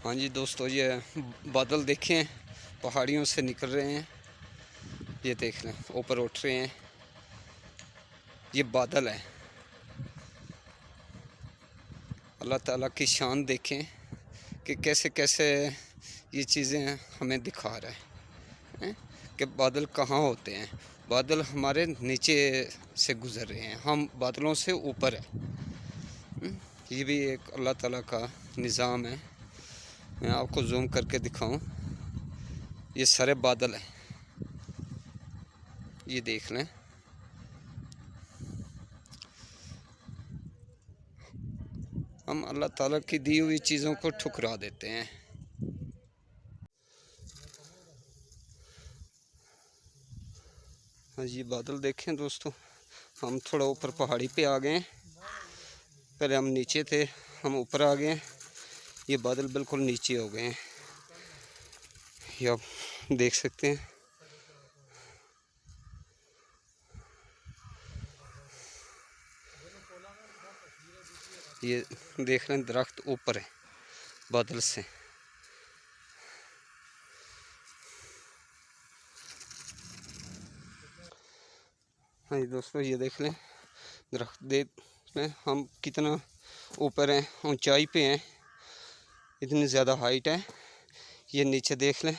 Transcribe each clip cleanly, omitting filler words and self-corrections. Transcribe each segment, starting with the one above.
हाँ जी दोस्तों, ये बादल देखें पहाड़ियों से निकल रहे हैं। ये देख लें ऊपर उठ रहे हैं। ये बादल है। अल्लाह ताला की शान देखें कि कैसे कैसे ये चीज़ें हमें दिखा रहा है कि बादल कहाँ होते हैं। बादल हमारे नीचे से गुज़र रहे हैं, हम बादलों से ऊपर है। ये भी एक अल्लाह ताला का निज़ाम है। मैं आपको जूम करके दिखाऊं। ये सारे बादल हैं, ये देख लें। हम अल्लाह ताला की दी हुई चीज़ों को ठुकरा देते हैं। हाँ जी, बादल देखें दोस्तों, हम थोड़ा ऊपर पहाड़ी पे आ गए। पहले हम नीचे थे, हम ऊपर आ गए। ये बादल बिल्कुल नीचे हो गए हैं, ये आप देख सकते हैं। ये देख रहे हैं, दरख्त ऊपर है बादल से। हाँ जी दोस्तों, ये देख लें दरख्त, देख लें हम कितना ऊपर हैं, ऊंचाई पे हैं, इतनी ज़्यादा हाइट है। ये नीचे देख लें,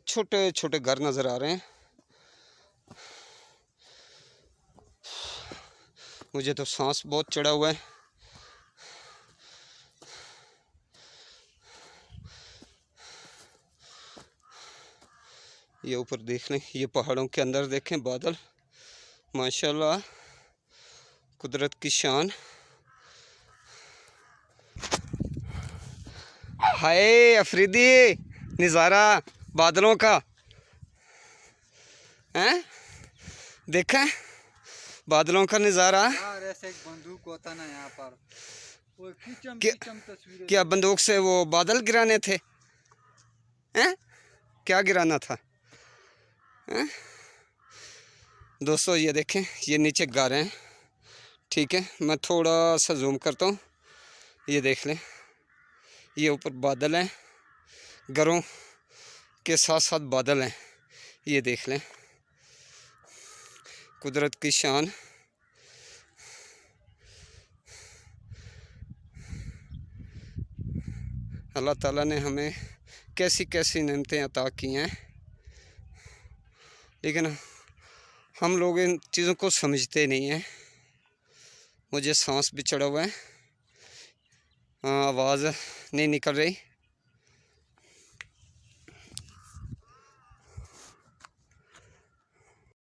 छोटे छोटे घर नज़र आ रहे हैं। मुझे तो सांस बहुत चढ़ा हुआ है। ये ऊपर देख लें, ये पहाड़ों के अंदर देखें बादल। माशाल्लाह, कुदरत की शान। हाय अफरीदी, नज़ारा बादलों का है, देखा बादलों का नज़ारा। ऐसे एक बंदूक होता ना यहाँ पर, वो खींचम तस्वीरें। क्या बंदूक से वो बादल गिराने थे? हैं? क्या गिराना था? हैं? दोस्तों ये देखें, ये नीचे घर हैं। ठीक है, मैं थोड़ा सा जूम करता हूँ। ये देख लें, ये ऊपर बादल हैं, घरों के साथ साथ बादल हैं। ये देख लें, कुदरत की शान। अल्लाह ताला ने हमें कैसी कैसी नेमतें अता की हैं, लेकिन हम लोग इन चीज़ों को समझते नहीं हैं। मुझे सांस भी चढ़ा हुआ है, आवाज़ नहीं निकल रही।